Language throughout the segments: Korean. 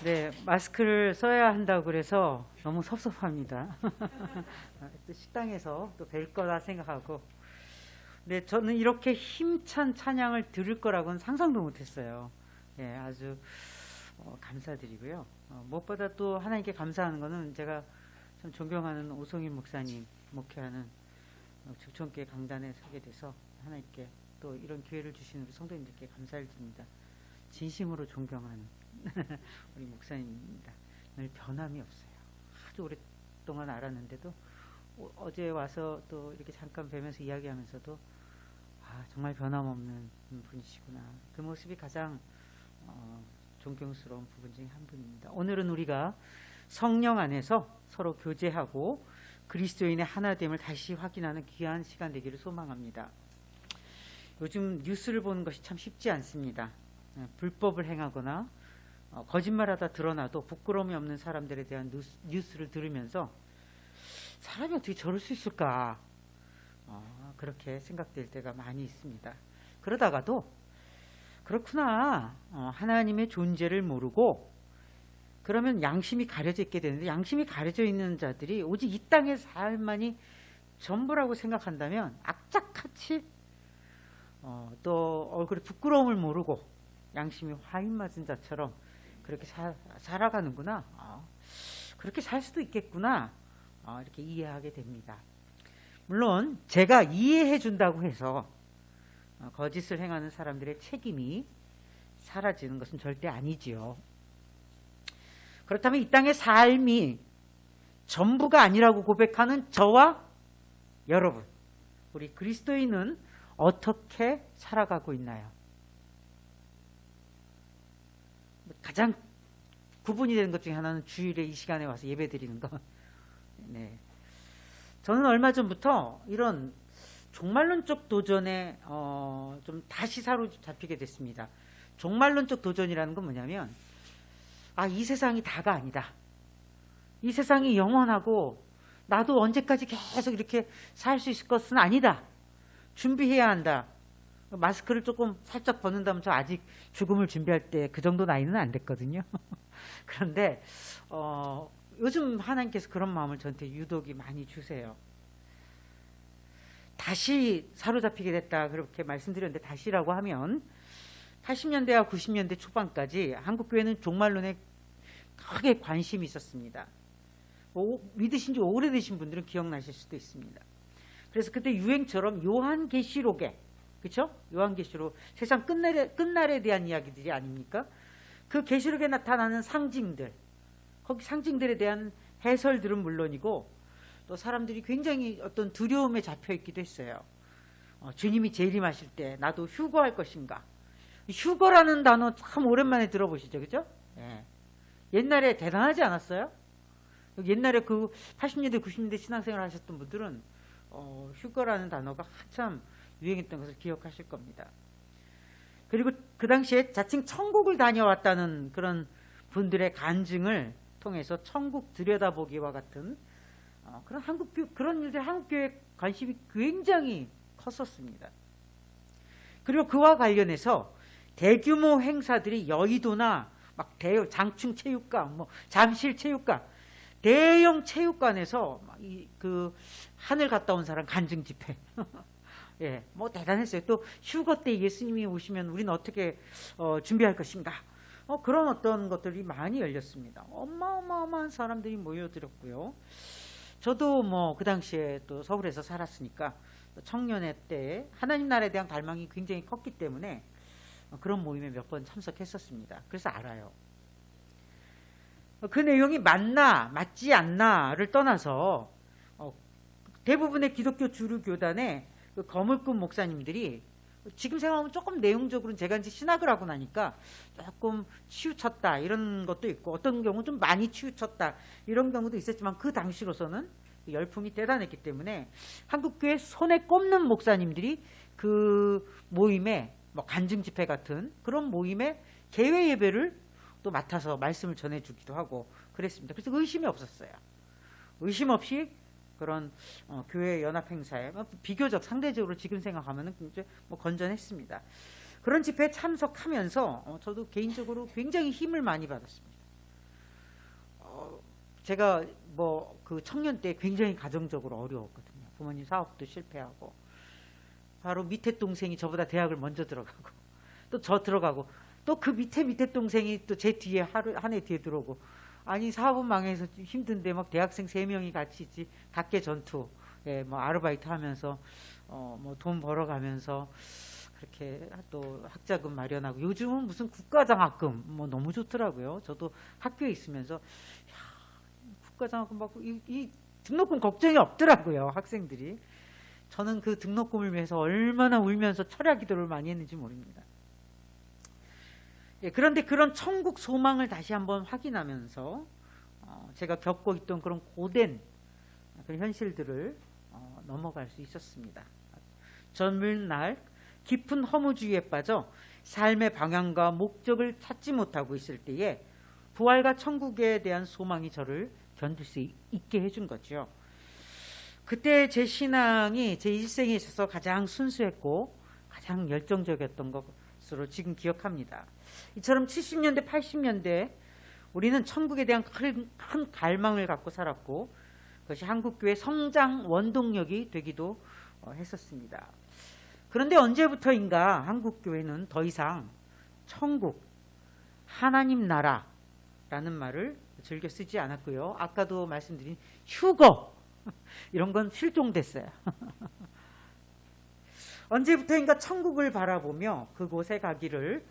네, 마스크를 써야 한다고 그래서 너무 섭섭합니다. 또 식당에서 또 뵐 거다 생각하고. 네, 저는 이렇게 힘찬 찬양을 들을 거라고는 상상도 못했어요. 예, 아주 감사드리고요. 무엇보다 또 하나님께 감사하는 거는 제가 참 존경하는 오성일 목사님 목회하는 주천교회 강단에 서게 돼서 하나님께 또 이런 기회를 주신 우리 성도님들께 감사를 드립니다. 진심으로 존경하는 우리 목사님입니다. 늘 변함이 없어요. 아주 오랫동안 알았는데도 어제 와서 또 이렇게 잠깐 뵈면서 이야기하면서도 정말 변함없는 분이시구나. 그 모습이 가장 존경스러운 부분 중에 한 분입니다. 오늘은 우리가 성령 안에서 서로 교제하고 그리스도인의 하나됨을 다시 확인하는 귀한 시간 되기를 소망합니다. 요즘 뉴스를 보는 것이 참 쉽지 않습니다. 불법을 행하거나 거짓말하다 드러나도 부끄러움이 없는 사람들에 대한 뉴스를 들으면서 사람이 어떻게 저럴 수 있을까 그렇게 생각될 때가 많이 있습니다. 그러다가도 그렇구나, 하나님의 존재를 모르고 그러면 양심이 가려져 있게 되는데, 양심이 가려져 있는 자들이 오직 이 땅의 삶만이 전부라고 생각한다면 악착같이 또 얼굴에 부끄러움을 모르고 양심이 화인 맞은 자처럼 그렇게 살아가는구나, 그렇게 살 수도 있겠구나, 이렇게 이해하게 됩니다. 물론 제가 이해해 준다고 해서 거짓을 행하는 사람들의 책임이 사라지는 것은 절대 아니지요. 그렇다면 이 땅의 삶이 전부가 아니라고 고백하는 저와 여러분, 우리 그리스도인은 어떻게 살아가고 있나요? 가장 구분이 되는 것 중에 하나는 주일에 이 시간에 와서 예배 드리는 것. 네. 저는 얼마 전부터 이런 종말론적 도전에 좀 다시 사로잡히게 됐습니다. 종말론적 도전이라는 건 뭐냐면, 이 세상이 다가 아니다. 이 세상이 영원하고 나도 언제까지 계속 이렇게 살 수 있을 것은 아니다. 준비해야 한다. 마스크를 조금 살짝 벗는다면 저 아직 죽음을 준비할 때 그 정도 나이는 안 됐거든요. 그런데 요즘 하나님께서 그런 마음을 저한테 유독이 많이 주세요. 다시 사로잡히게 됐다 그렇게 말씀드렸는데, 다시라고 하면 80년대와 90년대 초반까지 한국교회는 종말론에 크게 관심이 있었습니다. 믿으신 지 오래되신 분들은 기억나실 수도 있습니다. 그래서 그때 유행처럼 요한계시록에, 그렇죠? 요한계시록, 세상 끝날에 대한 이야기들이 아닙니까? 그 계시록에 나타나는 상징들, 거기 상징들에 대한 해설들은 물론이고 또 사람들이 굉장히 어떤 두려움에 잡혀 있기도 했어요. 주님이 재림하실 때 나도 휴거할 것인가? 휴거라는 단어 참 오랜만에 들어보시죠, 그죠? 예. 옛날에 대단하지 않았어요? 옛날에 그 80년대, 90년대 신앙생활 하셨던 분들은 휴거라는 단어가 한참 유행했던 것을 기억하실 겁니다. 그리고 그 당시에 자칭 천국을 다녀왔다는 그런 분들의 간증을 통해서 천국 들여다보기와 같은 그런 일들 한국교회 관심이 굉장히 컸었습니다. 그리고 그와 관련해서 대규모 행사들이 여의도나 막 장충 체육관, 잠실 체육관, 대형 체육관에서 그 하늘 갔다 온 사람 간증 집회. 예, 대단했어요. 또 휴거 때 예수님이 오시면 우리는 어떻게 준비할 것인가? 그런 어떤 것들이 많이 열렸습니다. 어마어마한 사람들이 모여들었고요. 저도 그 당시에 또 서울에서 살았으니까 청년회 때 하나님 나라에 대한 갈망이 굉장히 컸기 때문에 그런 모임에 몇 번 참석했었습니다. 그래서 알아요. 그 내용이 맞나 맞지 않나를 떠나서 대부분의 기독교 주류 교단의 그 거물급 목사님들이 지금 생각하면 조금 내용적으로는 제가 이제 신학을 하고 나니까 조금 치우쳤다 이런 것도 있고, 어떤 경우는 좀 많이 치우쳤다 이런 경우도 있었지만, 그 당시로서는 열풍이 대단했기 때문에 한국교회 손에 꼽는 목사님들이 그 모임에 간증 집회 같은 그런 모임에 개회 예배를 또 맡아서 말씀을 전해주기도 하고 그랬습니다. 그래서 의심이 없었어요. 의심 없이 그런 교회 연합 행사에 비교적 상대적으로 지금 생각하면 건전했습니다. 그런 집회에 참석하면서 저도 개인적으로 굉장히 힘을 많이 받았습니다. 제가 뭐 그 청년 때 굉장히 가정적으로 어려웠거든요. 부모님 사업도 실패하고 바로 밑에 동생이 저보다 대학을 먼저 들어가고 또 저 들어가고 또 그 밑에 동생이 또 제 뒤에 한 해 뒤에 들어오고 아니 사업은 망해서 힘든데 막 대학생 3명이 같이 있지 각계 전투 예, 뭐 아르바이트 하면서 뭐 돈 벌어가면서 그렇게 또 학자금 마련하고 요즘은 무슨 국가장학금 뭐 너무 좋더라고요. 저도 학교에 있으면서 야, 국가장학금 받고 이 등록금 걱정이 없더라고요. 학생들이. 저는 그 등록금을 위해서 얼마나 울면서 철야 기도를 많이 했는지 모릅니다. 예, 그런데 그런 천국 소망을 다시 한번 확인하면서 제가 겪고 있던 그런 고된 그런 현실들을 넘어갈 수 있었습니다. 젊은 날 깊은 허무주의에 빠져 삶의 방향과 목적을 찾지 못하고 있을 때에 부활과 천국에 대한 소망이 저를 견딜 수 있게 해준 거죠. 그때 제 신앙이 제 일생에 있어서 가장 순수했고 가장 열정적이었던 것으로 지금 기억합니다. 이처럼 70년대 80년대 우리는 천국에 대한 큰 갈망을 갖고 살았고 그것이 한국교회 성장 원동력이 되기도 했었습니다. 그런데 언제부터인가 한국교회는 더 이상 천국, 하나님 나라라는 말을 즐겨 쓰지 않았고요. 아까도 말씀드린 휴거 이런 건 실종됐어요. 언제부터인가 천국을 바라보며 그곳에 가기를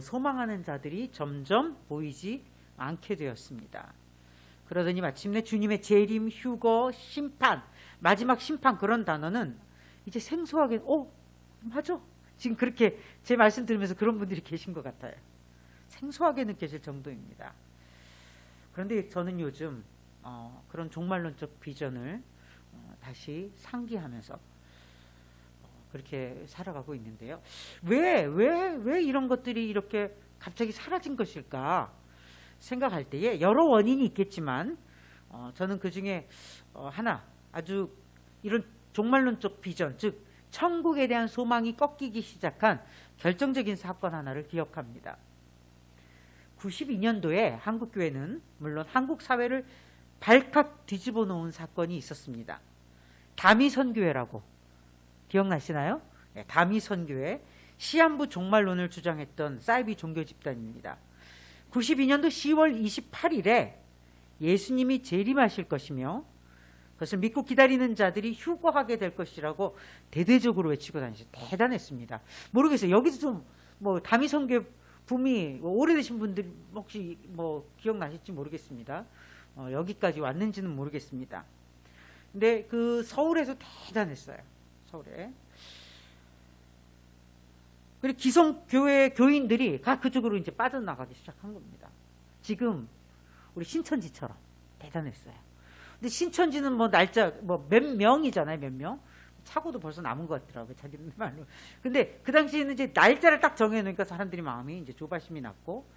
소망하는 자들이 점점 보이지 않게 되었습니다. 그러더니 마침내 주님의 재림, 휴거, 심판, 마지막 심판 그런 단어는 이제 생소하게 맞아. 지금 그렇게 제 말씀 들으면서 그런 분들이 계신 것 같아요. 생소하게 느껴질 정도입니다. 그런데 저는 요즘 그런 종말론적 비전을 다시 상기하면서 그렇게 살아가고 있는데요. 왜 이런 것들이 이렇게 갑자기 사라진 것일까 생각할 때에 여러 원인이 있겠지만 저는 그 중에 하나 아주 이런 종말론적 비전, 즉 천국에 대한 소망이 꺾이기 시작한 결정적인 사건 하나를 기억합니다. 92년도에 한국교회는 물론 한국 사회를 발칵 뒤집어 놓은 사건이 있었습니다. 다미선교회라고 기억나시나요? 네, 다미선교회 시한부 종말론을 주장했던 사이비 종교 집단입니다. 92년도 10월 28일에 예수님이 재림하실 것이며 그것을 믿고 기다리는 자들이 휴거하게 될 것이라고 대대적으로 외치고 다니셔서 대단했습니다. 모르겠어요. 여기서 좀 뭐 다미선교회 붐이 오래되신 분들 혹시 뭐 기억나실지 모르겠습니다. 여기까지 왔는지는 모르겠습니다. 근데 그 서울에서 대단했어요. 서울에. 그리고 기성교회 교인들이 각 그쪽으로 이제 빠져나가기 시작한 겁니다. 지금 우리 신천지처럼 대단했어요. 근데 신천지는 뭐 날짜 뭐 몇 명이잖아요, 몇 명. 차고도 벌써 남은 것 같더라고요, 자기들 말로. 근데 그 당시에는 이제 날짜를 딱 정해놓으니까 사람들이 마음이 이제 조바심이 났고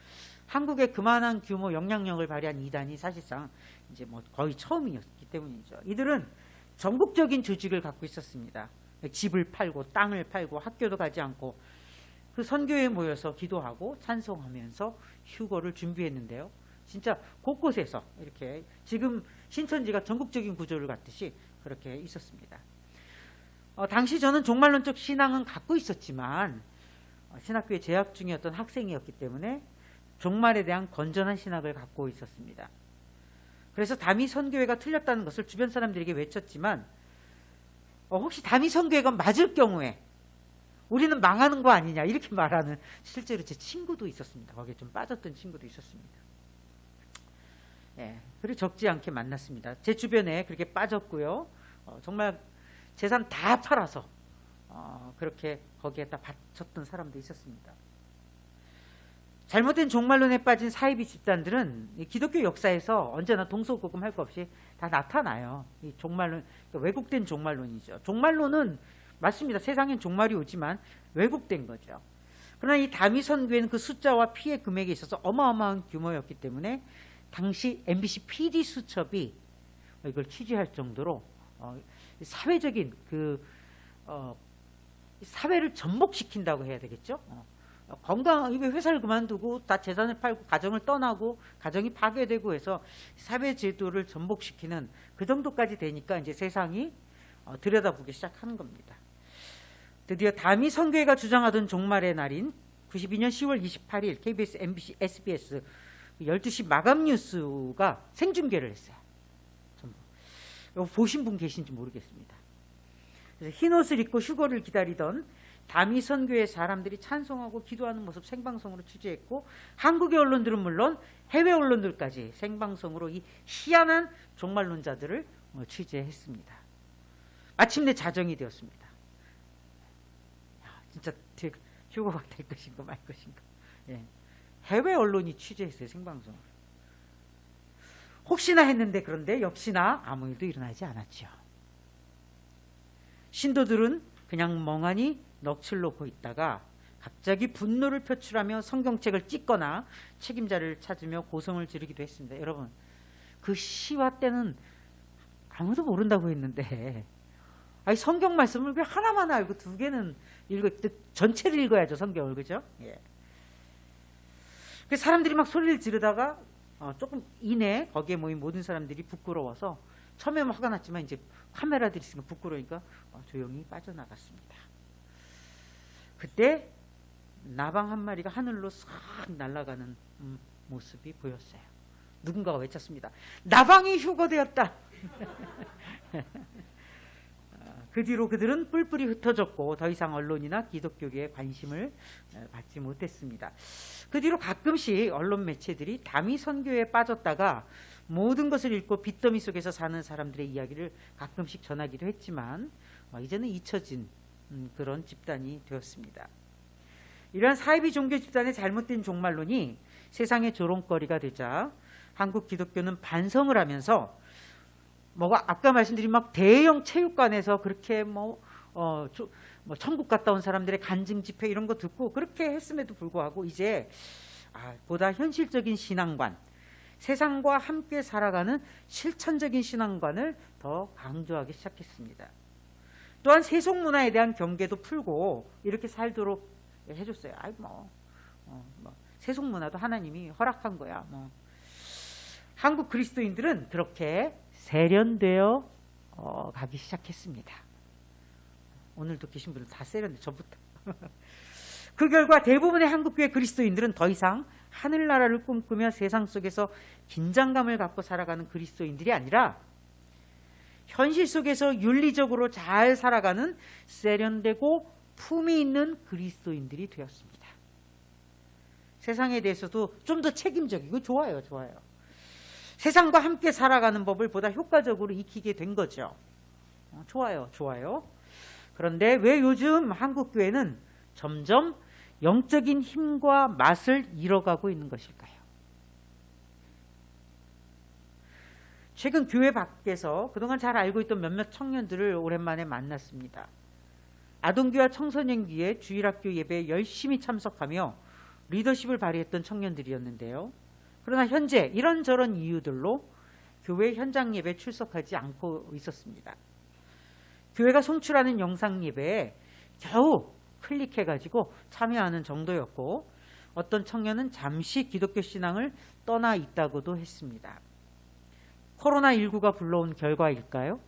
한국에 그만한 규모 영향력을 발휘한 이단이 사실상 이제 뭐 거의 처음이었기 때문이죠. 이들은 전국적인 조직을 갖고 있었습니다. 집을 팔고 땅을 팔고 학교도 가지 않고 그 선교회에 모여서 기도하고 찬송하면서 휴거를 준비했는데요. 진짜 곳곳에서 이렇게 지금 신천지가 전국적인 구조를 갖듯이 그렇게 있었습니다. 당시 저는 종말론적 신앙은 갖고 있었지만 신학교에 재학 중이었던 학생이었기 때문에 종말에 대한 건전한 신학을 갖고 있었습니다. 그래서 다미선교회가 틀렸다는 것을 주변 사람들에게 외쳤지만 혹시 다미선교회가 맞을 경우에 우리는 망하는 거 아니냐 이렇게 말하는 실제로 제 친구도 있었습니다. 거기에 좀 빠졌던 친구도 있었습니다. 네, 그리고 적지 않게 만났습니다. 제 주변에 그렇게 빠졌고요. 정말 재산 다 팔아서 그렇게 거기에다 바쳤던 사람도 있었습니다. 잘못된 종말론에 빠진 사이비 집단들은 기독교 역사에서 언제나 동서고금 할 것 없이 다 나타나요. 이 종말론, 왜곡된 종말론이죠. 종말론은 맞습니다. 세상엔 종말이 오지만 왜곡된 거죠. 그러나 이 다미선교회는 그 숫자와 피해 금액에 있어서 어마어마한 규모였기 때문에 당시 MBC PD 수첩이 이걸 취재할 정도로 사회적인 그 사회를 전복시킨다고 해야 되겠죠. 건강, 이게 회사를 그만두고 다 재산을 팔고 가정을 떠나고 가정이 파괴되고 해서 사회 제도를 전복시키는 그 정도까지 되니까 이제 세상이 들여다보기 시작하는 겁니다. 드디어 다미 선교회가 주장하던 종말의 날인 92년 10월 28일 KBS, MBC, SBS 12시 마감 뉴스가 생중계를 했어요. 전부. 이거 보신 분 계신지 모르겠습니다. 그래서 흰옷을 입고 휴거를 기다리던 다미 선교회 사람들이 찬송하고 기도하는 모습 생방송으로 취재했고, 한국의 언론들은 물론 해외 언론들까지 생방송으로 이 희한한 종말론자들을 취재했습니다. 마침내 자정이 되었습니다. 야, 진짜 휴거가 될 것인가 말 것인가. 예. 해외 언론이 취재했어요, 생방송을. 혹시나 했는데, 그런데 역시나 아무 일도 일어나지 않았죠. 신도들은 그냥 멍하니 넋을 놓고 있다가 갑자기 분노를 표출하며 성경책을 찢거나 책임자를 찾으며 고성을 지르기도 했습니다. 여러분, 그 시와 때는 아무도 모른다고 했는데, 아니 성경 말씀을 왜 하나만 알고 두 개는 전체를 읽어야죠, 성경을. 그죠? 예. 그래서 사람들이 막 소리를 지르다가 조금 이내 거기에 모인 모든 사람들이 부끄러워서, 처음에 화가 났지만 이제 카메라들이 있으니까 부끄러우니까 조용히 빠져나갔습니다. 그때 나방 한 마리가 하늘로 싹 날아가는 모습이 보였어요. 누군가가 외쳤습니다. 나방이 휴거되었다. 그 뒤로 그들은 뿔뿔이 흩어졌고 더 이상 언론이나 기독교계의 관심을 받지 못했습니다. 그 뒤로 가끔씩 언론 매체들이 다미 선교에 빠졌다가 모든 것을 잃고 빚더미 속에서 사는 사람들의 이야기를 가끔씩 전하기도 했지만 이제는 잊혀진 그런 집단이 되었습니다. 이러한 사이비 종교 집단의 잘못된 종말론이 세상의 조롱거리가 되자 한국 기독교는 반성을 하면서 아까 말씀드린 막 대형 체육관에서 그렇게 천국 갔다 온 사람들의 간증 집회 이런 거 듣고 그렇게 했음에도 불구하고 이제 보다 현실적인 신앙관, 세상과 함께 살아가는 실천적인 신앙관을 더 강조하기 시작했습니다. 또한 세속 문화에 대한 경계도 풀고 이렇게 살도록 해줬어요. 세속 문화도 하나님이 허락한 거야. 한국 그리스도인들은 그렇게 세련되어 가기 시작했습니다. 오늘도 계신 분들 다 세련돼, 저부터. 그 결과 대부분의 한국교회 그리스도인들은 더 이상 하늘나라를 꿈꾸며 세상 속에서 긴장감을 갖고 살아가는 그리스도인들이 아니라 현실 속에서 윤리적으로 잘 살아가는 세련되고 품위 있는 그리스도인들이 되었습니다. 세상에 대해서도 좀 더 책임적이고 좋아요. 세상과 함께 살아가는 법을 보다 효과적으로 익히게 된 거죠. 좋아요. 그런데 왜 요즘 한국교회는 점점 영적인 힘과 맛을 잃어가고 있는 것일까요? 최근 교회 밖에서 그동안 잘 알고 있던 몇몇 청년들을 오랜만에 만났습니다. 아동교와 청소년기에 주일학교 예배에 열심히 참석하며 리더십을 발휘했던 청년들이었는데요. 그러나 현재 이런저런 이유들로 교회 현장 예배에 출석하지 않고 있었습니다. 교회가 송출하는 영상 예배에 겨우 클릭해가지고 참여하는 정도였고, 어떤 청년은 잠시 기독교 신앙을 떠나 있다고도 했습니다. 코로나19가 불러온 결과일까요?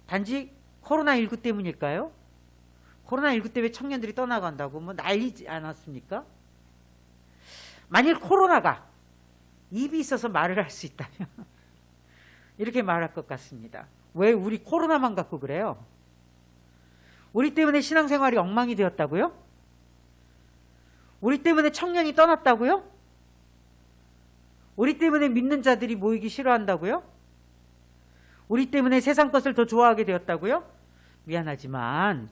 단지 코로나19 때문일까요? 코로나19 때문에 청년들이 떠나간다고 난리지 않았습니까? 만일 코로나가 입이 있어서 말을 할 수 있다면 이렇게 말할 것 같습니다. 왜 우리 코로나만 갖고 그래요? 우리 때문에 신앙생활이 엉망이 되었다고요? 우리 때문에 청년이 떠났다고요? 우리 때문에 믿는 자들이 모이기 싫어한다고요? 우리 때문에 세상 것을 더 좋아하게 되었다고요? 미안하지만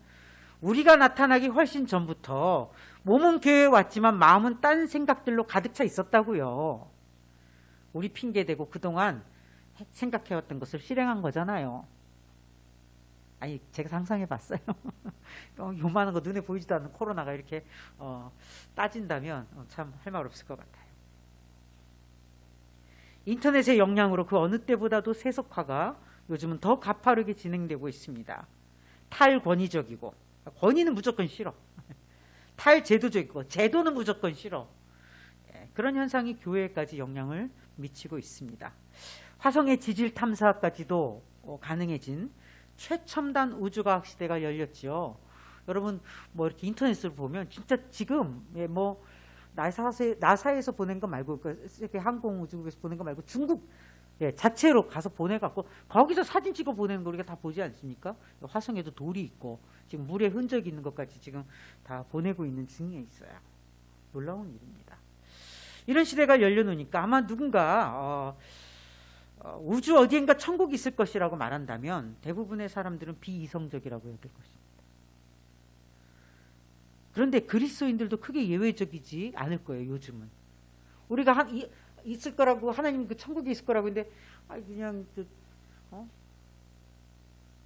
우리가 나타나기 훨씬 전부터 몸은 교회에 왔지만 마음은 딴 생각들로 가득 차 있었다고요. 우리 핑계대고 그동안 생각해왔던 것을 실행한 거잖아요. 아니, 제가 상상해봤어요. 요만한 거 눈에 보이지도 않는 코로나가 이렇게 따진다면 참 할 말 없을 것 같아요. 인터넷의 영향으로 그 어느 때보다도 세속화가 요즘은 더 가파르게 진행되고 있습니다. 탈권위적이고, 권위는 무조건 싫어. 탈제도적이고 제도는 무조건 싫어. 그런 현상이 교회에까지 영향을 미치고 있습니다. 화성의 지질 탐사까지도 가능해진 최첨단 우주과학 시대가 열렸죠. 여러분 뭐 이렇게 인터넷을 보면 진짜 지금 뭐 나사에서 보낸 거 말고 세계 항공우주국에서 보낸 거 말고 중국 자체로 가서 보내갖고 거기서 사진 찍어 보내는 거 우리가 다 보지 않습니까? 화성에도 돌이 있고 지금 물에 흔적이 있는 것까지 지금 다 보내고 있는 중에 있어요. 놀라운 일입니다. 이런 시대가 열려놓으니까 아마 누군가 우주 어디엔가 천국이 있을 것이라고 말한다면 대부분의 사람들은 비이성적이라고 여길 것입니다. 그런데 그리스도인들도 크게 예외적이지 않을 거예요. 요즘은 우리가 있을 거라고 하나님 그 천국이 있을 거라고 했는데 그냥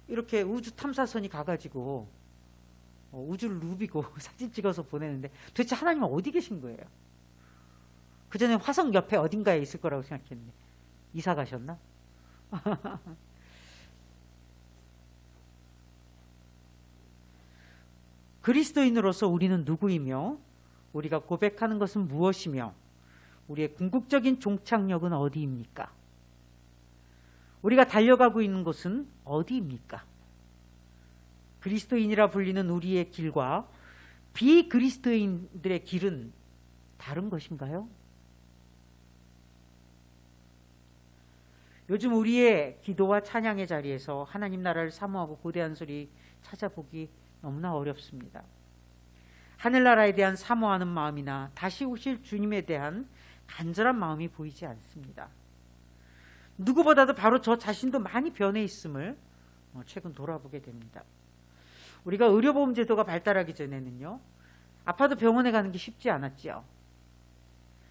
이렇게 우주 탐사선이 가가지고 우주를 누비고 사진 찍어서 보내는데 도대체 하나님은 어디 계신 거예요? 그 전에 화성 옆에 어딘가에 있을 거라고 생각했는데 이사 가셨나? 그리스도인으로서 우리는 누구이며 우리가 고백하는 것은 무엇이며 우리의 궁극적인 종착역은 어디입니까? 우리가 달려가고 있는 곳은 어디입니까? 그리스도인이라 불리는 우리의 길과 비그리스도인들의 길은 다른 것인가요? 요즘 우리의 기도와 찬양의 자리에서 하나님 나라를 사모하고 고대한 소리 찾아보기 너무나 어렵습니다. 하늘나라에 대한 사모하는 마음이나 다시 오실 주님에 대한 간절한 마음이 보이지 않습니다. 누구보다도 바로 저 자신도 많이 변해 있음을 최근 돌아보게 됩니다. 우리가 의료보험 제도가 발달하기 전에는요, 아파도 병원에 가는 게 쉽지 않았지요.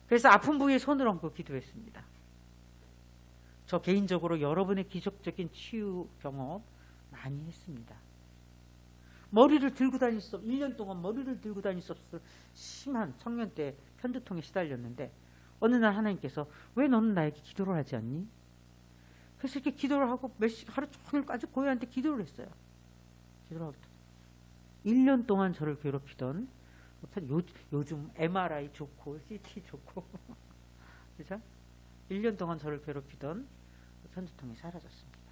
그래서 아픈 부위에 손을 얹고 기도했습니다. 저 개인적으로 여러분의 기적적인 치유 경험 많이 했습니다. 머리를 들고 다닐 수 없어 1년 동안 머리를 들고 다닐 수 없어 심한 청년 때 편두통에 시달렸는데 어느 날 하나님께서 왜 너는 나에게 기도를 하지 않니? 그래서 이렇게 기도를 하고 하루 종일 아주 고요한테 기도를 했어요. 기도를 하고 1년 동안 저를 괴롭히던 요즘 MRI 좋고 CT 좋고 그죠? 1년 동안 저를 괴롭히던 편두통이 사라졌습니다.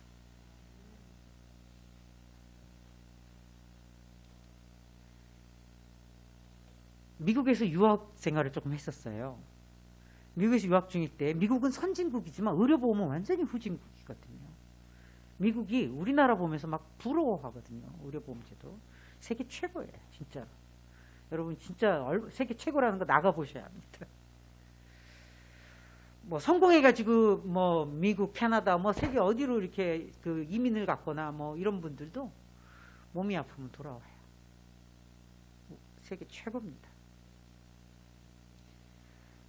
미국에서 유학 생활을 조금 했었어요. 미국에서 유학 중일 때 미국은 선진국이지만 의료보험은 완전히 후진국이거든요. 미국이 우리나라 보면서 막 부러워하거든요. 의료보험제도. 세계 최고예요. 진짜로. 여러분 진짜 세계 최고라는 거 나가보셔야 합니다. 뭐 성공해가지고 뭐 미국, 캐나다, 뭐 세계 어디로 이렇게 그 이민을 갔거나 뭐 이런 분들도 몸이 아프면 돌아와요. 세계 최고입니다.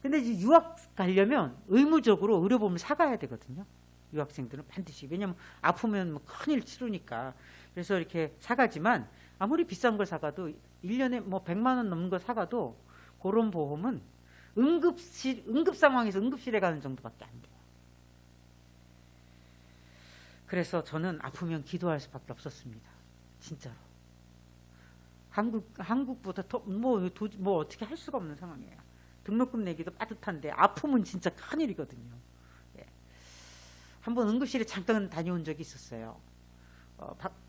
근데 이제 유학 가려면 의무적으로 의료보험을 사가야 되거든요. 유학생들은 반드시. 왜냐면 아프면 뭐 큰일 치르니까. 그래서 이렇게 사가지만 아무리 비싼 걸 사가도 1년에 뭐 100만 원 넘는 거 사가도 그런 보험은 응급 상황에서 응급실에 가는 정도밖에 안 돼요. 그래서 저는 아프면 기도할 수밖에 없었습니다. 진짜로. 한국보다 더 뭐 어떻게 할 수가 없는 상황이에요. 등록금 내기도 빠듯한데 아프면 진짜 큰일이거든요. 예. 한번 응급실에 잠깐 다녀온 적이 있었어요.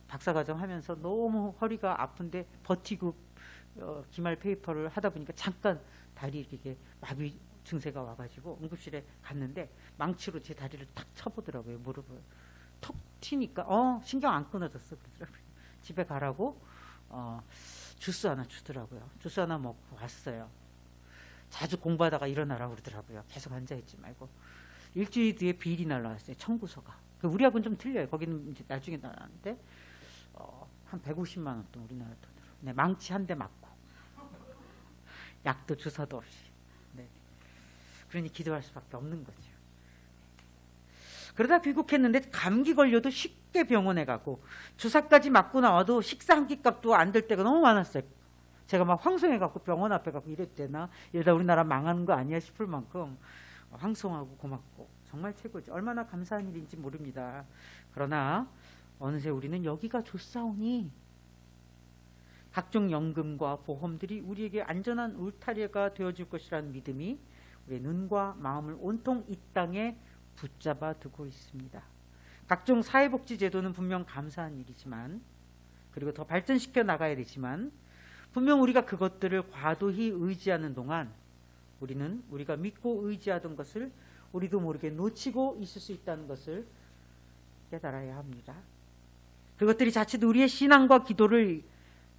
박사과정 하면서 너무 허리가 아픈데 버티고 기말 페이퍼를 하다 보니까 잠깐 다리 이렇게 마비 증세가 와가지고 응급실에 갔는데 망치로 제 다리를 탁 쳐보더라고요. 무릎을 톡 튀니까 신경 안 끊어졌어 그러더라고요. 집에 가라고 주스 하나 주더라고요. 주스 하나 먹고 왔어요. 자주 공부하다가 일어나라고 그러더라고요. 계속 앉아있지 말고. 일주일 뒤에 비일이 날라왔어요. 청구서가. 우리하고는 좀 틀려요. 거기는 이제 나중에 나왔는데 한 150만 원 돈 우리나라 돈으로. 네, 망치 한 대 맞고 약도 주사도 없이. 네. 그러니 기도할 수밖에 없는 거죠. 그러다 귀국했는데 감기 걸려도 쉽게 병원에 가고 주사까지 맞고 나와도 식사 한 끼 값도 안 될 때가 너무 많았어요. 제가 막 황송해갖고 병원 앞에 가고 이랬대나 이러다 우리나라 망하는 거 아니야 싶을 만큼 황송하고 고맙고 정말 최고죠. 얼마나 감사한 일인지 모릅니다. 그러나 어느새 우리는 여기가 좋사오니 각종 연금과 보험들이 우리에게 안전한 울타리가 되어줄 것이라는 믿음이 우리의 눈과 마음을 온통 이 땅에 붙잡아 두고 있습니다. 각종 사회복지 제도는 분명 감사한 일이지만, 그리고 더 발전시켜 나가야 되지만, 분명 우리가 그것들을 과도히 의지하는 동안 우리는 우리가 믿고 의지하던 것을 우리도 모르게 놓치고 있을 수 있다는 것을 깨달아야 합니다. 그것들이 자칫 우리의 신앙과 기도를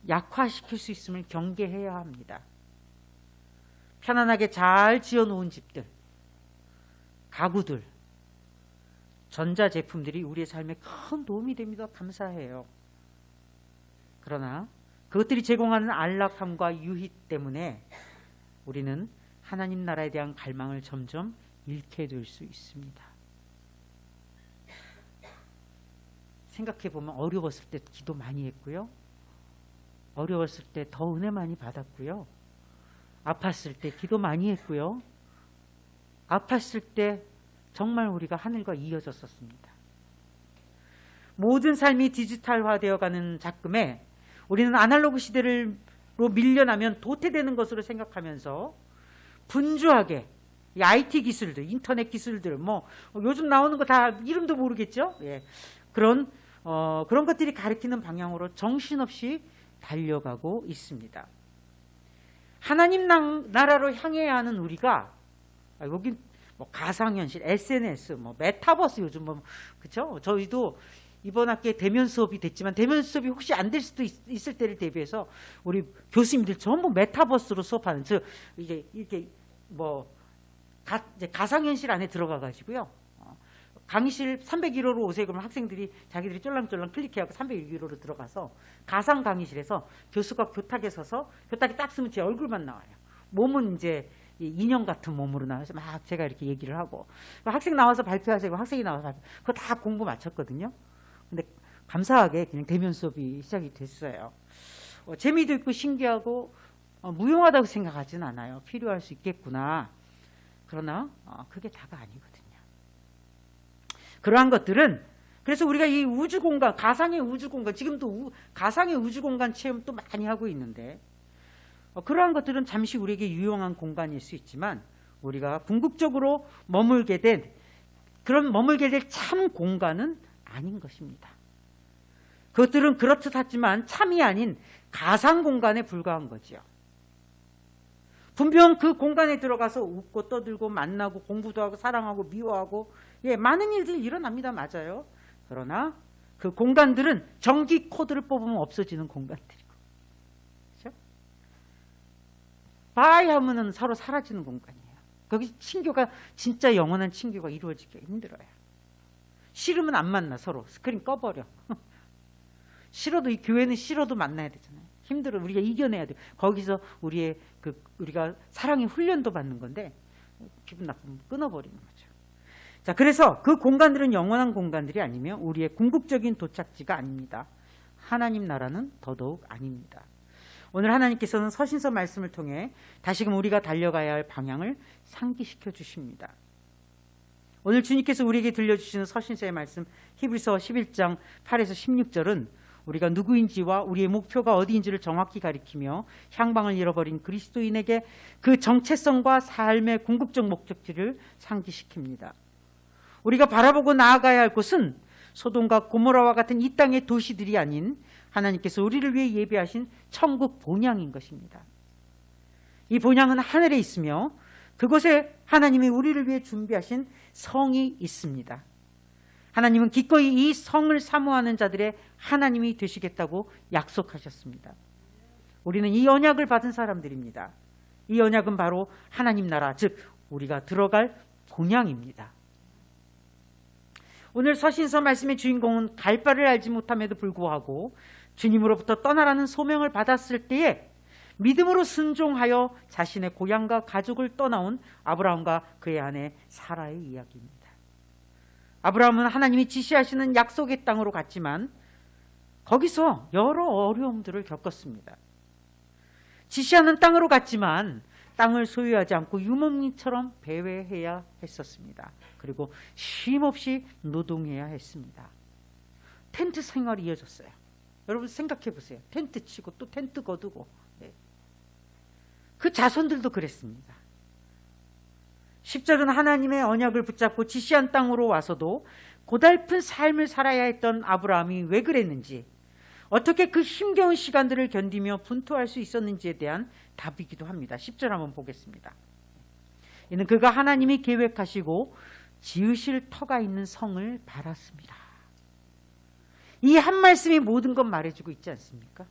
약화시킬 수 있음을 경계해야 합니다. 편안하게 잘 지어놓은 집들, 가구들, 전자제품들이 우리의 삶에 큰 도움이 됩니다. 감사해요. 그러나 그것들이 제공하는 안락함과 유희 때문에 우리는 하나님 나라에 대한 갈망을 점점 잃게 될 수 있습니다. 생각해보면 어려웠을 때 기도 많이 했고요. 어려웠을 때 더 은혜 많이 받았고요. 아팠을 때 기도 많이 했고요. 아팠을 때 정말 우리가 하늘과 이어졌었습니다. 모든 삶이 디지털화되어가는 작금에 우리는 아날로그 시대로 밀려나면 도태되는 것으로 생각하면서 분주하게 이 IT 기술들, 인터넷 기술들, 뭐 요즘 나오는 거 다 이름도 모르겠죠? 예. 그런 것들이 가리키는 방향으로 정신없이 달려가고 있습니다. 하나님 나라로 향해야 하는 우리가, 여기 뭐 가상현실, SNS, 뭐 메타버스 요즘 뭐 그렇죠? 저희도 이번 학기에 대면 수업이 됐지만 대면 수업이 혹시 안 될 수도 있을 때를 대비해서 우리 교수님들 전부 메타버스로 수업하는, 이게 이렇게 뭐 이제 가상현실 안에 들어가 가지고요. 강의실 301호로 오세요. 그러면 학생들이 자기들이 쫄랑쫄랑 클릭해갖고 301호로 들어가서 가상 강의실에서 교수가 교탁에 서서 교탁에 딱 쓰면 제 얼굴만 나와요. 몸은 이제 인형 같은 몸으로 나와서 막 제가 이렇게 얘기를 하고, 학생 나와서 발표하시고 학생이 나와서 발표, 그거 다 공부 마쳤거든요. 근데 감사하게 그냥 대면 수업이 시작이 됐어요. 재미도 있고 신기하고 무용하다고 생각하지는 않아요. 필요할 수 있겠구나. 그러나 그게 다가 아니거든요. 그러한 것들은, 그래서 우리가 이 우주공간, 가상의 우주공간, 지금도 가상의 우주공간 체험도 많이 하고 있는데, 그러한 것들은 잠시 우리에게 유용한 공간일 수 있지만 우리가 궁극적으로 머물게 될 참 공간은 아닌 것입니다. 그것들은 그렇듯 하지만 참이 아닌 가상 공간에 불과한 거죠. 분명 그 공간에 들어가서 웃고 떠들고 만나고 공부도 하고 사랑하고 미워하고, 많은 일들이 일어납니다. 맞아요. 그러나 그 공간들은 전기 코드를 뽑으면 없어지는 공간들이고, 그렇죠? 바이 하면은 서로 사라지는 공간이에요. 거기 친교가, 진짜 영원한 친교가 이루어지기가 힘들어요. 싫으면 안 만나. 서로 스크린 꺼버려. 싫어도, 이 교회는 싫어도 만나야 되잖아요. 힘들어. 우리가 이겨내야 돼. 거기서 우리가 사랑의 훈련도 받는 건데 기분 나쁘면 끊어버리는 거죠. 자, 그래서 그 공간들은 영원한 공간들이 아니며 우리의 궁극적인 도착지가 아닙니다. 하나님 나라는 더더욱 아닙니다. 오늘 하나님께서는 서신서 말씀을 통해 다시금 우리가 달려가야 할 방향을 상기시켜 주십니다. 오늘 주님께서 우리에게 들려주시는 서신서의 말씀, 히브리서 11장 8에서 16절은 우리가 누구인지와 우리의 목표가 어디인지를 정확히 가리키며 향방을 잃어버린 그리스도인에게 그 정체성과 삶의 궁극적 목적지를 상기시킵니다. 우리가 바라보고 나아가야 할 곳은 소돔과 고모라와 같은 이 땅의 도시들이 아닌 하나님께서 우리를 위해 예비하신 천국 본향인 것입니다. 이 본향은 하늘에 있으며 그곳에 하나님이 우리를 위해 준비하신 성이 있습니다. 하나님은 기꺼이 이 성을 사모하는 자들의 하나님이 되시겠다고 약속하셨습니다. 우리는 이 언약을 받은 사람들입니다. 이 언약은 바로 하나님 나라, 즉 우리가 들어갈 본향입니다. 오늘 서신서 말씀의 주인공은 갈 바를 알지 못함에도 불구하고 주님으로부터 떠나라는 소명을 받았을 때에 믿음으로 순종하여 자신의 고향과 가족을 떠나온 아브라함과 그의 아내 사라의 이야기입니다. 아브라함은 하나님이 지시하시는 약속의 땅으로 갔지만 거기서 여러 어려움들을 겪었습니다. 지시하는 땅으로 갔지만 땅을 소유하지 않고 유목민처럼 배회해야 했었습니다. 그리고 쉼없이 노동해야 했습니다. 텐트 생활이 이어졌어요. 여러분 생각해 보세요. 텐트 치고 또 텐트 거두고. 네. 그 자손들도 그랬습니다. 10절은 하나님의 언약을 붙잡고 지시한 땅으로 와서도 고달픈 삶을 살아야 했던 아브라함이 왜 그랬는지, 어떻게 그 힘겨운 시간들을 견디며 분투할 수 있었는지에 대한 답이기도 합니다. 10절 한번 보겠습니다. 이는 그가 하나님이 계획하시고 지으실 터가 있는 성을 바랐습니다. 이 한 말씀이 모든 것 말해주고 있지 않습니까?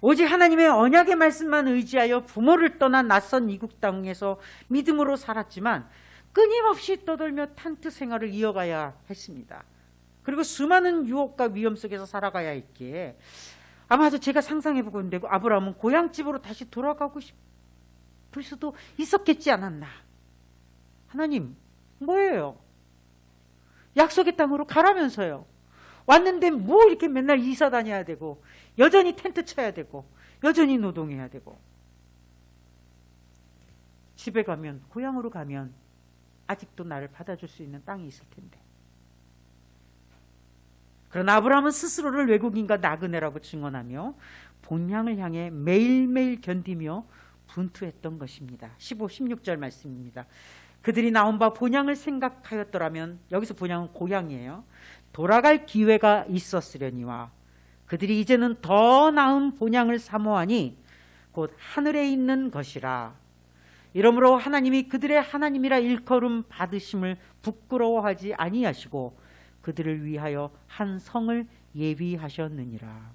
오직 하나님의 언약의 말씀만 의지하여 부모를 떠난 낯선 이국 땅에서 믿음으로 살았지만 끊임없이 떠돌며 텐트 생활을 이어가야 했습니다. 그리고 수많은 유혹과 위험 속에서 살아가야 했기에 아마도 제가 상상해보건데 아브라함은 고향집으로 다시 돌아가고 싶을 수도 있었겠지 않았나. 하나님 뭐예요? 약속의 땅으로 가라면서요. 왔는데 뭐 이렇게 맨날 이사 다녀야 되고 여전히 텐트 쳐야 되고 여전히 노동해야 되고. 집에 가면, 고향으로 가면 아직도 나를 받아줄 수 있는 땅이 있을 텐데. 그러나 아브라함은 스스로를 외국인과 나그네라고 증언하며 본향을 향해 매일매일 견디며 분투했던 것입니다. 15, 16절 말씀입니다. 그들이 나온 바 본향을 생각하였더라면, 여기서 본향은 고향이에요. 돌아갈 기회가 있었으려니와 그들이 이제는 더 나은 본향을 사모하니 곧 하늘에 있는 것이라. 이러므로 하나님이 그들의 하나님이라 일컬음 받으심을 부끄러워하지 아니하시고 그들을 위하여 한 성을 예비하셨느니라.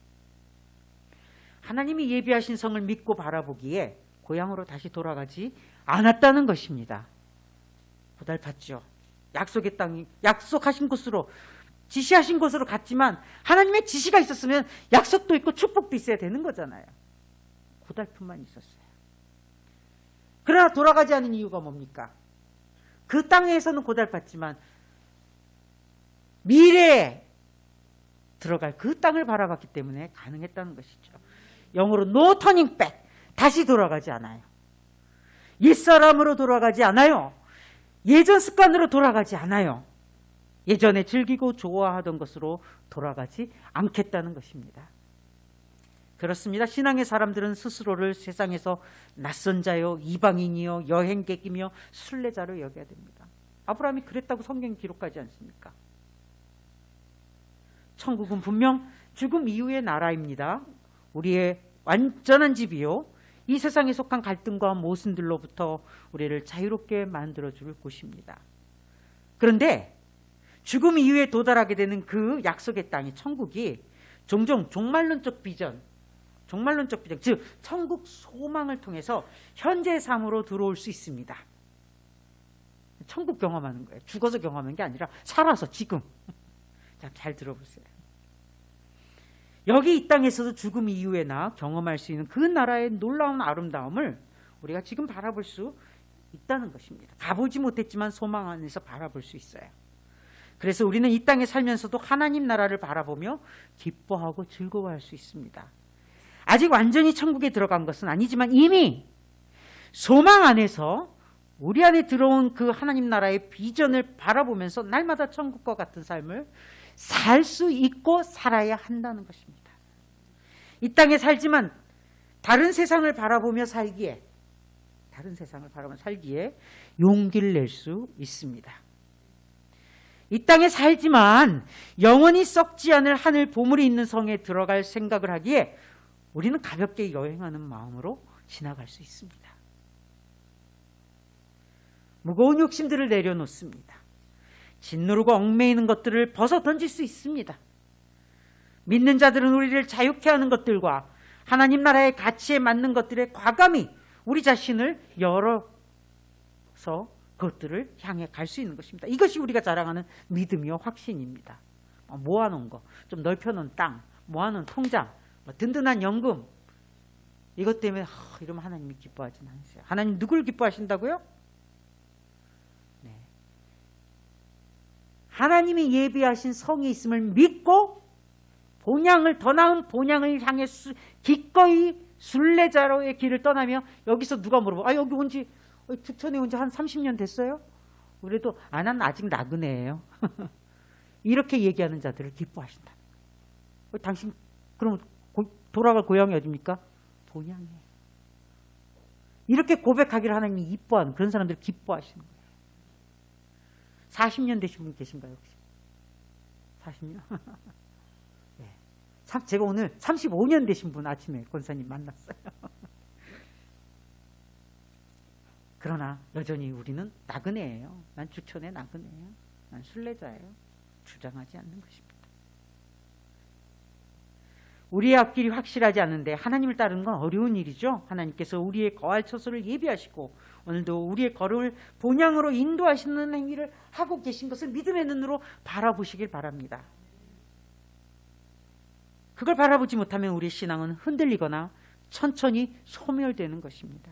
하나님이 예비하신 성을 믿고 바라보기에 고향으로 다시 돌아가지 않았다는 것입니다. 고달팠죠. 약속의 땅이, 약속하신 곳으로, 지시하신 곳으로 갔지만 하나님의 지시가 있었으면 약속도 있고 축복도 있어야 되는 거잖아요. 고달픔만 있었어요. 그러나 돌아가지 않은 이유가 뭡니까? 그 땅에서는 고달팠지만 미래에 들어갈 그 땅을 바라봤기 때문에 가능했다는 것이죠. 영어로 no turning back, 다시 돌아가지 않아요. 옛사람으로 돌아가지 않아요. 예전 습관으로 돌아가지 않아요. 예전에 즐기고 좋아하던 것으로 돌아가지 않겠다는 것입니다. 그렇습니다. 신앙의 사람들은 스스로를 세상에서 낯선 자요, 이방인이요, 여행객이며 순례자로 여겨야 됩니다. 아브라함이 그랬다고 성경이 기록하지 않습니까? 천국은 분명 죽음 이후의 나라입니다. 우리의 완전한 집이요, 이 세상에 속한 갈등과 모순들로부터 우리를 자유롭게 만들어줄 곳입니다. 그런데 죽음 이후에 도달하게 되는 그 약속의 땅이, 천국이 종종 종말론적 비전, 즉 천국 소망을 통해서 현재의 삶으로 들어올 수 있습니다. 천국 경험하는 거예요. 죽어서 경험하는 게 아니라 살아서 지금. 자, 잘 들어보세요. 여기 이 땅에서도 죽음 이후에나 경험할 수 있는 그 나라의 놀라운 아름다움을 우리가 지금 바라볼 수 있다는 것입니다. 가보지 못했지만 소망 안에서 바라볼 수 있어요. 그래서 우리는 이 땅에 살면서도 하나님 나라를 바라보며 기뻐하고 즐거워할 수 있습니다. 아직 완전히 천국에 들어간 것은 아니지만 이미 소망 안에서 우리 안에 들어온 그 하나님 나라의 비전을 바라보면서 날마다 천국과 같은 삶을 살 수 있고 살아야 한다는 것입니다. 이 땅에 살지만 다른 세상을 바라보며 살기에 용기를 낼 수 있습니다. 이 땅에 살지만 영원히 썩지 않을 하늘 보물이 있는 성에 들어갈 생각을 하기에 우리는 가볍게 여행하는 마음으로 지나갈 수 있습니다. 무거운 욕심들을 내려놓습니다. 짓누르고 얽매이는 것들을 벗어 던질 수 있습니다. 믿는 자들은 우리를 자유케 하는 것들과 하나님 나라의 가치에 맞는 것들에 과감히 우리 자신을 열어서 그것들을 향해 갈 수 있는 것입니다. 이것이 우리가 자랑하는 믿음이요 확신입니다. 모아놓은 거, 좀 넓혀놓은 땅, 모아놓은 통장, 든든한 연금, 이것 때문에 이러면 하나님이 기뻐하진 않으세요. 하나님 누굴 기뻐하신다고요? 네. 하나님이 예비하신 성이 있음을 믿고 본향을, 더 나은 본향을 향해 기꺼이 순례자로의 길을 떠나며, 여기서 누가 물어봐, 여기 온지 북촌에 온 지 한 30년 됐어요? 그래도 난 아직 나그네예요. 이렇게 얘기하는 자들을 기뻐하신다. 당신 그럼 돌아갈 고향이 어디입니까? 본향이에요. 이렇게 고백하기를 하나님이 이뻐하는 그런 사람들을 기뻐하시는 거예요. 40년 되신 분 계신가요? 혹시? 40년? 네. 제가 오늘 35년 되신 분 아침에 권사님 만났어요. 그러나 여전히 우리는 나그네예요. 난 주천의 나그네예요. 난 순례자예요. 주장하지 않는 것입니다. 우리의 앞길이 확실하지 않은데 하나님을 따르는 건 어려운 일이죠. 하나님께서 우리의 거할 처소를 예비하시고 오늘도 우리의 걸음을 본향으로 인도하시는 행위를 하고 계신 것을 믿음의 눈으로 바라보시길 바랍니다. 그걸 바라보지 못하면 우리의 신앙은 흔들리거나 천천히 소멸되는 것입니다.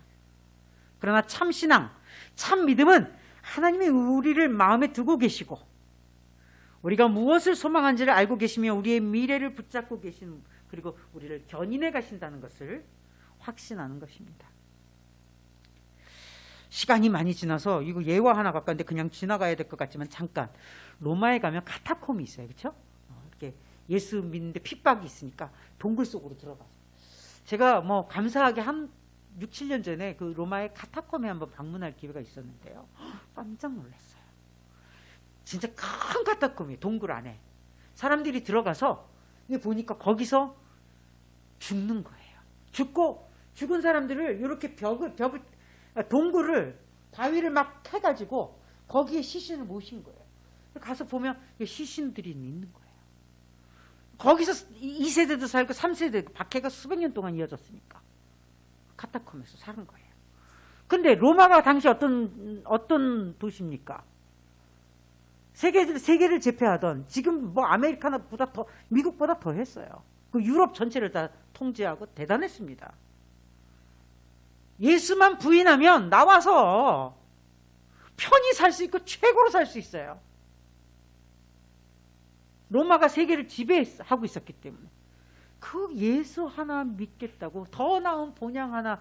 그러나 참 신앙, 참 믿음은 하나님이 우리를 마음에 두고 계시고 우리가 무엇을 소망한지를 알고 계시며 우리의 미래를 붙잡고 계신 그리고 우리를 견인해 가신다는 것을 확신하는 것입니다. 시간이 많이 지나서 이거 예화 하나 가까운데 그냥 지나가야 될 것 같지만 잠깐 로마에 가면 카타콤이 있어요. 그렇죠? 이렇게 예수 믿는데 핍박이 있으니까 동굴 속으로 들어가서 제가 뭐 감사하게 한 6, 7년 전에 그 로마의 카타콤에 한번 방문할 기회가 있었는데요. 깜짝 놀랐어요. 진짜 큰 카타콤이 동굴 안에 사람들이 들어가서 보니까 거기서 죽는 거예요. 죽은 사람들을 이렇게 동굴을 바위를 막 캐가지고 거기에 시신을 모신 거예요. 가서 보면 시신들이 있는 거예요. 거기서 2세대도 살고 3세대 박해가 수백 년 동안 이어졌으니까 카타콤에서 사는 거예요. 근데 로마가 당시 어떤 도시입니까? 세계를 제패하던 지금 뭐 아메리카보다 더 미국보다 더 했어요. 그 유럽 전체를 다 통제하고 대단했습니다. 예수만 부인하면 나와서 편히 살 수 있고 최고로 살 수 있어요. 로마가 세계를 지배하고 있었기 때문에 그 예수 하나 믿겠다고 더 나은 본향 하나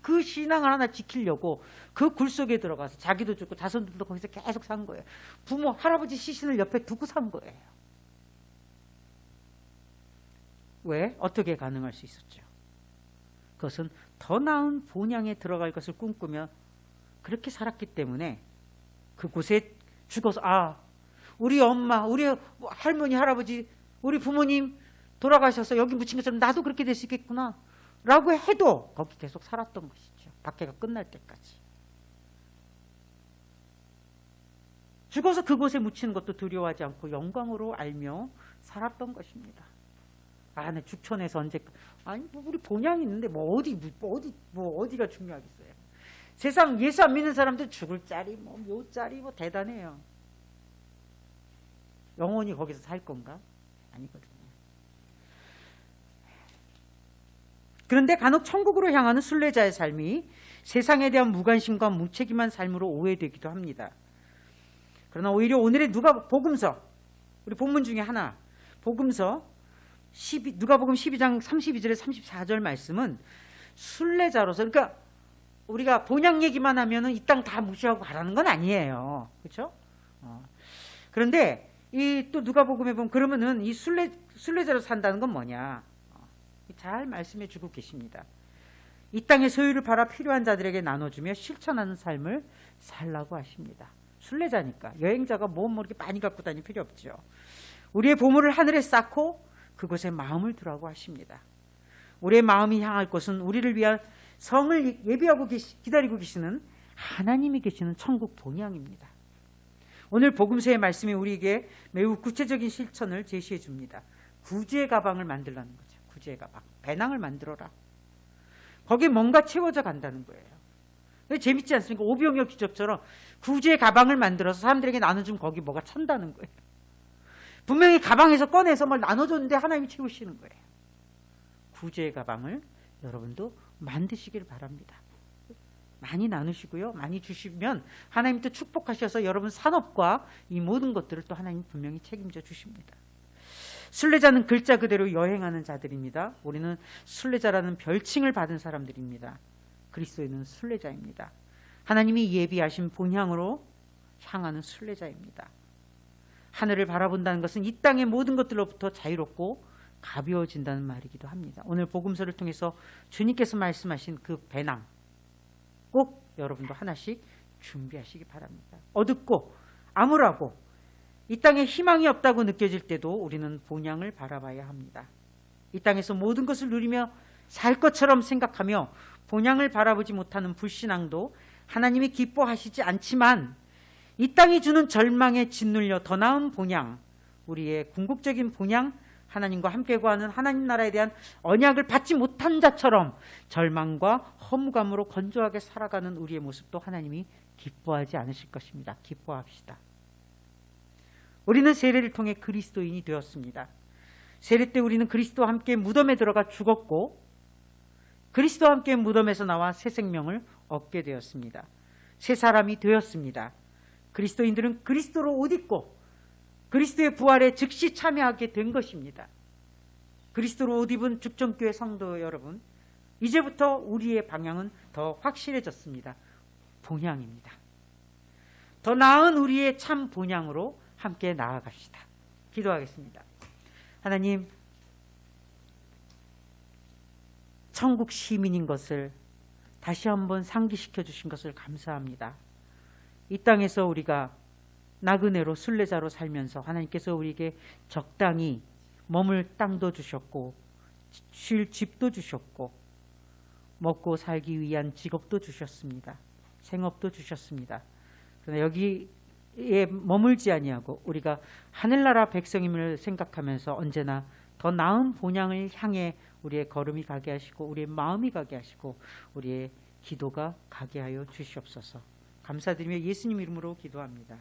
그 신앙을 하나 지키려고 그 굴 속에 들어가서 자기도 죽고 자손들도 거기서 계속 산 거예요. 부모 할아버지 시신을 옆에 두고 산 거예요. 왜? 어떻게 가능할 수 있었죠? 그것은 더 나은 본향에 들어갈 것을 꿈꾸며 그렇게 살았기 때문에 그곳에 죽어서 우리 엄마, 우리 할머니, 할아버지, 우리 부모님 돌아가셔서 여기 묻힌 것처럼 나도 그렇게 될 수 있겠구나 라고 해도 거기 계속 살았던 것이죠. 박해가 끝날 때까지. 죽어서 그곳에 묻히는 것도 두려워하지 않고 영광으로 알며 살았던 것입니다. 내 죽천에서 언제 우리 본향이 있는데 어디가 중요하겠어요. 세상 예수 안 믿는 사람들 죽을 자리 요 자리 대단해요. 영원히 거기서 살 건가? 아니거든요. 그런데 간혹 천국으로 향하는 순례자의 삶이 세상에 대한 무관심과 무책임한 삶으로 오해되기도 합니다. 그러나 오히려 오늘의 복음서, 우리 본문 중에 하나, 복음서 누가복음 12장 32절에 34절 말씀은 순례자로서, 그러니까 우리가 본향 얘기만 하면은 이 땅 다 무시하고 가라는 건 아니에요. 그렇죠? 그런데 이 또 누가복음에 보면 그러면은 이 순례자로 산다는 건 뭐냐? 잘 말씀해 주고 계십니다. 이 땅의 소유를 팔아 필요한 자들에게 나눠주며 실천하는 삶을 살라고 하십니다. 순례자니까 여행자가 뭐 이렇게 많이 갖고 다닐 필요 없죠. 우리의 보물을 하늘에 쌓고 그곳에 마음을 두라고 하십니다. 우리의 마음이 향할 곳은 우리를 위한 성을 예비하고 기다리고 계시는 하나님이 계시는 천국 본향입니다. 오늘 복음서의 말씀이 우리에게 매우 구체적인 실천을 제시해 줍니다. 구주의 가방을 만들라는 거죠. 구주의 가방. 배낭을 만들어라. 거기에 뭔가 채워져 간다는 거예요. 재밌지 않습니까? 오병이어 기적처럼 구주의 가방을 만들어서 사람들에게 나눠주면 거기 뭐가 찬다는 거예요. 분명히 가방에서 꺼내서 뭘 나눠줬는데 하나님이 채우시는 거예요. 구주의 가방을 여러분도 만드시길 바랍니다. 많이 나누시고요. 많이 주시면 하나님 또 축복하셔서 여러분 산업과 이 모든 것들을 또 하나님 분명히 책임져 주십니다. 순례자는 글자 그대로 여행하는 자들입니다. 우리는 순례자라는 별칭을 받은 사람들입니다. 그리스도인은 순례자입니다. 하나님이 예비하신 본향으로 향하는 순례자입니다. 하늘을 바라본다는 것은 이 땅의 모든 것들로부터 자유롭고 가벼워진다는 말이기도 합니다. 오늘 복음서를 통해서 주님께서 말씀하신 그 배낭 꼭 여러분도 하나씩 준비하시기 바랍니다. 어둡고 암울하고 이 땅에 희망이 없다고 느껴질 때도 우리는 본향을 바라봐야 합니다. 이 땅에서 모든 것을 누리며 살 것처럼 생각하며 본향을 바라보지 못하는 불신앙도 하나님이 기뻐하시지 않지만 이 땅이 주는 절망에 짓눌려 더 나은 본향, 우리의 궁극적인 본향, 하나님과 함께 구하는 하나님 나라에 대한 언약을 받지 못한 자처럼 절망과 허무감으로 건조하게 살아가는 우리의 모습도 하나님이 기뻐하지 않으실 것입니다. 기뻐합시다. 우리는 세례를 통해 그리스도인이 되었습니다. 세례 때 우리는 그리스도와 함께 무덤에 들어가 죽었고 그리스도와 함께 무덤에서 나와 새 생명을 얻게 되었습니다. 새 사람이 되었습니다. 그리스도인들은 그리스도로 옷 입고 그리스도의 부활에 즉시 참여하게 된 것입니다. 그리스도로 옷 입은 죽전교회 성도 여러분, 이제부터 우리의 방향은 더 확실해졌습니다. 본향입니다. 더 나은 우리의 참 본향으로 함께 나아갑시다. 기도하겠습니다. 하나님, 천국 시민인 것을 다시 한번 상기시켜 주신 것을 감사합니다. 이 땅에서 우리가 나그네로 순례자로 살면서 하나님께서 우리에게 적당히 머물 땅도 주셨고 쉴 집도 주셨고 먹고 살기 위한 직업도 주셨습니다. 생업도 주셨습니다. 그러나 여기에 머물지 아니하고 우리가 하늘나라 백성임을 생각하면서 언제나 더 나은 본향을 향해 우리의 걸음이 가게 하시고 우리의 마음이 가게 하시고 우리의 기도가 가게 하여 주시옵소서. 감사드리며 예수님 이름으로 기도합니다.